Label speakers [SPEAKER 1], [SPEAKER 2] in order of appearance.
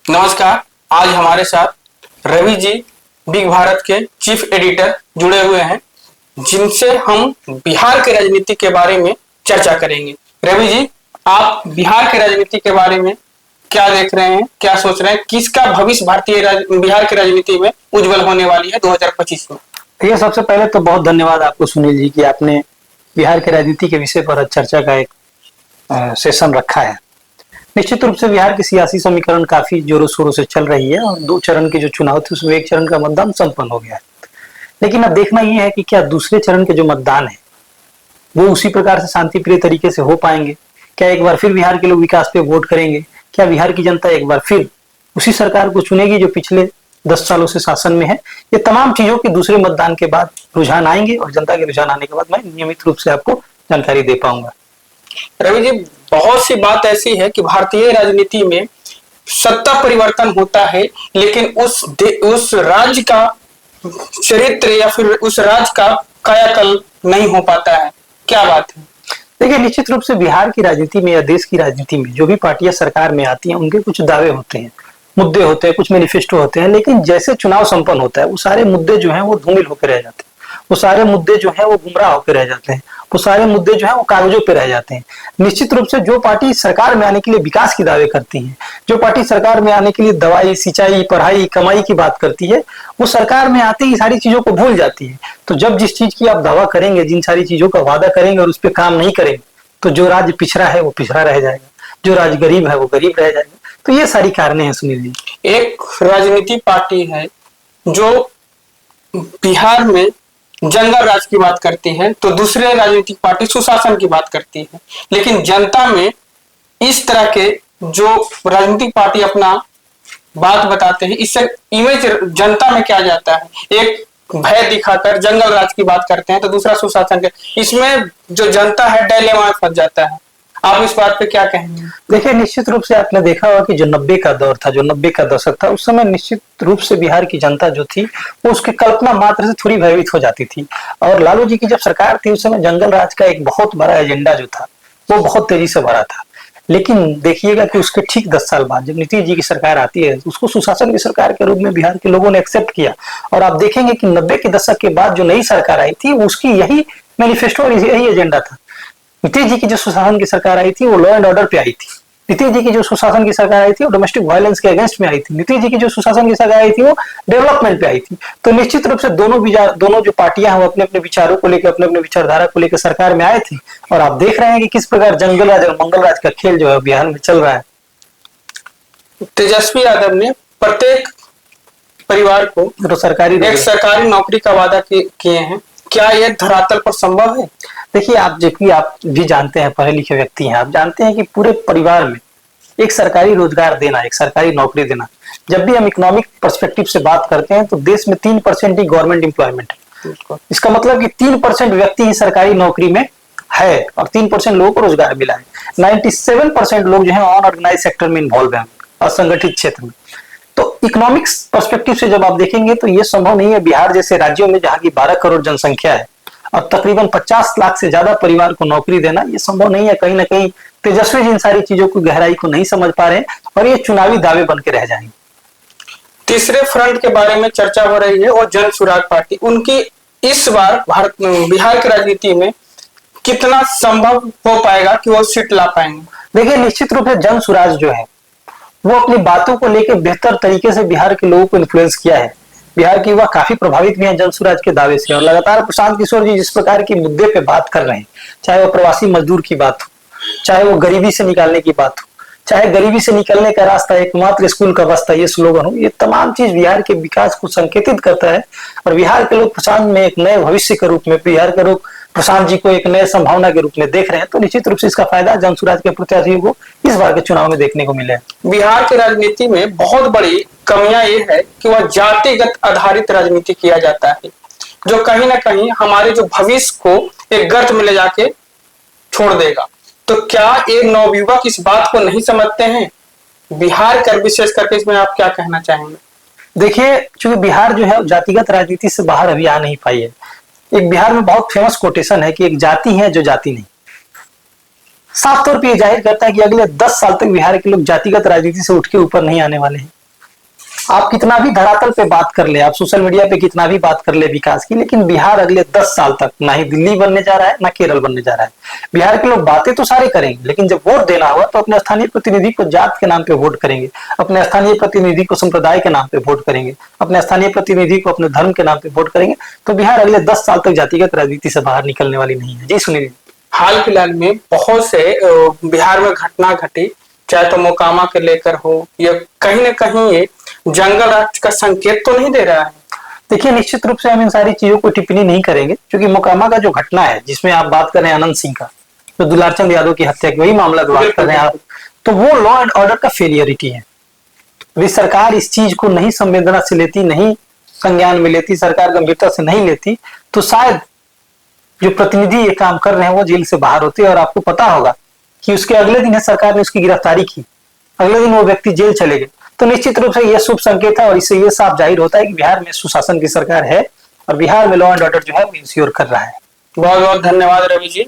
[SPEAKER 1] नमस्कार। आज हमारे साथ रवि जी बिग भारत के चीफ एडिटर जुड़े हुए हैं, जिनसे हम बिहार के राजनीति के बारे में चर्चा करेंगे। रवि जी, आप बिहार के राजनीति के बारे में क्या देख रहे हैं, क्या सोच रहे हैं, किसका भविष्य बिहार की राजनीति में उज्जवल होने वाली है 2025 में?
[SPEAKER 2] ये सबसे पहले तो बहुत धन्यवाद आपको सुनील जी कि आपने बिहार के राजनीति के विषय पर चर्चा का एक सेशन रखा है। निश्चित रूप से बिहार की सियासी समीकरण काफी जोरों शोरों से चल रही है और 2 चरण के जो चुनाव थे उसमें 1 चरण का मतदान संपन्न हो गया है। लेकिन अब देखना यह है कि क्या दूसरे चरण के जो मतदान है वो उसी प्रकार से शांतिप्रिय तरीके से हो पाएंगे? क्या एक बार फिर बिहार के लोग विकास पे वोट करेंगे? क्या बिहार की जनता एक बार फिर उसी सरकार को चुनेगी जो पिछले 10 सालों से शासन में है? ये तमाम चीजों के दूसरे मतदान के बाद रुझान आएंगे और जनता के रुझान आने के बाद मैं नियमित रूप से आपको जानकारी दे पाऊंगा।
[SPEAKER 1] रवि जी, बहुत सी बात ऐसी है कि भारतीय राजनीति में सत्ता परिवर्तन होता है, लेकिन उस राज्य का चरित्र या फिर उस राज्य का कायाकल्प नहीं हो पाता है। क्या बात है?
[SPEAKER 2] देखिए, निश्चित रूप से बिहार की राजनीति में या देश की राजनीति में जो भी पार्टियां सरकार में आती हैं उनके कुछ दावे होते हैं, मुद्दे होते हैं, कुछ मैनिफेस्टो होते हैं, लेकिन जैसे चुनाव संपन्न होता है वो सारे मुद्दे जो हैं वो धूमिल होकर रह जाते हैं, वो सारे मुद्दे जो हैं वो गुमराह होकर रह जाते हैं, वो सारे मुद्दे जो हैं वो कागजों पे रह जाते हैं। निश्चित रूप से जो पार्टी सरकार में आने के लिए विकास की दावे करती है, जो पार्टी सरकार में आने के लिए दवाई, सिंचाई, पढ़ाई, कमाई की बात करती है, वो सरकार में आते ही सारी चीजों को भूल जाती है। तो जब जिस चीज की आप दावा करेंगे, जिन सारी चीजों का वादा करेंगे और उस पर काम नहीं करेंगे, तो जो राज्य पिछड़ा है वो पिछड़ा रह जाएगा, जो राज्य गरीब है वो गरीब रह जाएगा। तो ये सारी कारणें हैं सुनील जी।
[SPEAKER 1] एक राजनीति पार्टी है जो बिहार में जंगल राज की बात करती है, तो दूसरे राजनीतिक पार्टी सुशासन की बात करती है। लेकिन जनता में इस तरह के जो राजनीतिक पार्टी अपना बात बताते हैं, इससे इमेज जनता में क्या जाता है? एक भय दिखाकर जंगल राज की बात करते हैं, तो दूसरा सुशासन के, इसमें जो जनता है डायलेमा में फंस जाता है। आप इस बात पे क्या कहेंगे?
[SPEAKER 2] देखिए, निश्चित रूप से आपने देखा होगा कि जो 90 का दौर था, जो 90 का दशक था, उस समय निश्चित रूप से बिहार की जनता जो थी वो उसकी कल्पना मात्र से थोड़ी भयभीत हो जाती थी। और लालू जी की जब सरकार थी उस समय जंगल राज का एक बहुत बड़ा एजेंडा जो था वो बहुत तेजी से बढ़ा था। लेकिन देखिएगा कि उसके ठीक 10 साल बाद जब नीतीश जी की सरकार आती है, उसको सुशासन की सरकार के रूप में बिहार के लोगों ने एक्सेप्ट किया। और आप देखेंगे कि 90 के दशक के बाद जो नई सरकार आई थी उसकी यही मैनिफेस्टो और यही एजेंडा था। नीतीश जी की जो सुशासन की सरकार आई थी वो लॉ एंड ऑर्डर पे आई थी। नीतीश जी की जो सुशासन की सरकार आई थी वो डोमेस्टिक वायलेंस के अगेंस्ट में आई थी। नीतीश जी की जो सुशासन की सरकार आई थी वो डेवलपमेंट पे आई थी। तो निश्चित रूप से दोनों जो पार्टियां हैं वो अपने अपने विचारों को लेकर, अपने अपने विचारधारा को लेकर सरकार में आए थे। और आप देख रहे हैं कि किस प्रकार जंगल राज और मंगल राज का खेल जो है बिहार में चल रहा है।
[SPEAKER 1] तेजस्वी यादव ने प्रत्येक परिवार को
[SPEAKER 2] तो
[SPEAKER 1] सरकारी नौकरी का वादा किए हैं। क्या यह धरातल पर संभव है?
[SPEAKER 2] देखिए, आप भी जानते हैं, पढ़े लिखे व्यक्ति हैं, आप जानते हैं कि पूरे परिवार में एक सरकारी रोजगार देना, एक सरकारी नौकरी देना, जब भी हम इकोनॉमिक पर्सपेक्टिव से बात करते हैं तो देश में 3% ही गवर्नमेंट एम्प्लॉयमेंट है। इसका मतलब कि 3% व्यक्ति ही सरकारी नौकरी में है और 3% लोगों को रोजगार मिला है। 97% लोग जो है अनऑर्गेनाइज सेक्टर में इन्वॉल्व है, असंगठित क्षेत्र में। तो इकोनॉमिक्स पर्सपेक्टिव से जब आप देखेंगे तो ये संभव नहीं है बिहार जैसे राज्यों में जहां की 12 करोड़ जनसंख्या है और तकरीबन 50 लाख से ज्यादा परिवार को नौकरी देना, ये संभव नहीं है। कहीं ना कहीं तेजस्वी जी इन सारी चीजों की गहराई को नहीं समझ पा रहे और ये चुनावी दावे बन के रह जाएंगे।
[SPEAKER 1] तीसरे फ्रंट के बारे में चर्चा हो रही है और जन सुराग पार्टी, उनकी इस बार बिहार की राजनीति में कितना संभव हो पाएगा कि वो सीट ला पाएंगे?
[SPEAKER 2] देखिए, निश्चित रूप से जन सुराज जो है वो अपनी बातों को लेकर बेहतर तरीके से बिहार के लोगों को इन्फ्लुएंस किया है। बिहार के युवा काफी प्रभावित भी हैं जन सुराज के दावे से और लगातार प्रशांत किशोर जी जिस प्रकार की मुद्दे पे बात कर रहे हैं, चाहे वो प्रवासी मजदूर की बात हो, चाहे वो गरीबी से निकालने की बात हो, चाहे गरीबी से निकलने का रास्ता एकमात्र स्कूल का रास्ता ये स्लोगन हो, ये तमाम चीज बिहार के विकास को संकेतित करता है। और बिहार के लोग प्रशांत में एक नए भविष्य के रूप में, बिहार के लोग प्रशांत जी को एक नए संभावना के रूप में देख रहे हैं। तो निश्चित रूप से इसका फायदा जन सुराज के प्रत्याशियों को इस बार के चुनाव में देखने को मिले।
[SPEAKER 1] बिहार की राजनीति में बहुत बड़ी कमियां ये है कि वह जातिगत आधारित राजनीति किया जाता है, जो कहीं ना कहीं हमारे जो भविष्य को एक गर्त में ले जाके छोड़ देगा। तो क्या एक नवयुवक इस बात को नहीं समझते हैं? बिहार कर विशेष करके इसमें आप क्या कहना चाहेंगे?
[SPEAKER 2] देखिए, चूंकि बिहार जो है जातिगत राजनीति से बाहर अभी आ नहीं पाई है। एक बिहार में बहुत फेमस कोटेशन है कि एक जाति है जो जाति नहीं। साफ तौर पे ये जाहिर करता है कि अगले 10 साल तक बिहार के लोग जातिगत राजनीति से उठ के ऊपर नहीं आने वाले हैं। आप कितना भी धरातल पे बात कर ले, आप सोशल मीडिया पे कितना भी बात कर ले विकास की, लेकिन बिहार अगले 10 साल तक ना ही दिल्ली बनने जा रहा है ना केरल बनने जा रहा है। बिहार के लोग बातें तो सारे करेंगे, लेकिन जब वोट देना हुआ तो अपने स्थानीय प्रतिनिधि को जात के नाम पे वोट करेंगे, अपने स्थानीय प्रतिनिधि को संप्रदाय के नाम पे वोट करेंगे, अपने स्थानीय प्रतिनिधि को अपने धर्म के नाम पे वोट करेंगे। तो बिहार अगले 10 साल तक जातिगत राजनीति से बाहर निकलने वाली नहीं है। जी सुनील।
[SPEAKER 1] हाल फिलहाल में बहुत से बिहार में घटना घटी, चाहे तो मोकामा के लेकर हो या कहीं ना कहीं ये जंगल राज का संकेत तो नहीं दे रहा है।
[SPEAKER 2] देखिए, निश्चित रूप से हम इन सारी चीजों को टिप्पणी नहीं करेंगे, क्योंकि मोकामा का जो घटना है जिसमें आप बात कर रहे हैं अनंत सिंह का, जो दुलारचंद यादव की हत्या की, वही मामला बात कर रहे हैं आप, तो वो लॉ एंड ऑर्डर का फेलियरिटी है। अभी सरकार इस चीज को नहीं संवेदना से लेती, नहीं संज्ञान में लेती, सरकार गंभीरता से नहीं लेती, तो शायद जो प्रतिनिधि ये काम कर रहे हैं वो जेल से बाहर होते। और आपको पता होगा कि उसके अगले दिन है सरकार ने उसकी गिरफ्तारी की, अगले दिन वो व्यक्ति जेल चले गए। तो निश्चित रूप से यह शुभ संकेत है और इससे ये साफ जाहिर होता है कि बिहार में सुशासन की सरकार है और बिहार में लॉ एंड ऑर्डर जो है वो इंश्योर कर रहा है।
[SPEAKER 1] बहुत बहुत धन्यवाद रवि जी।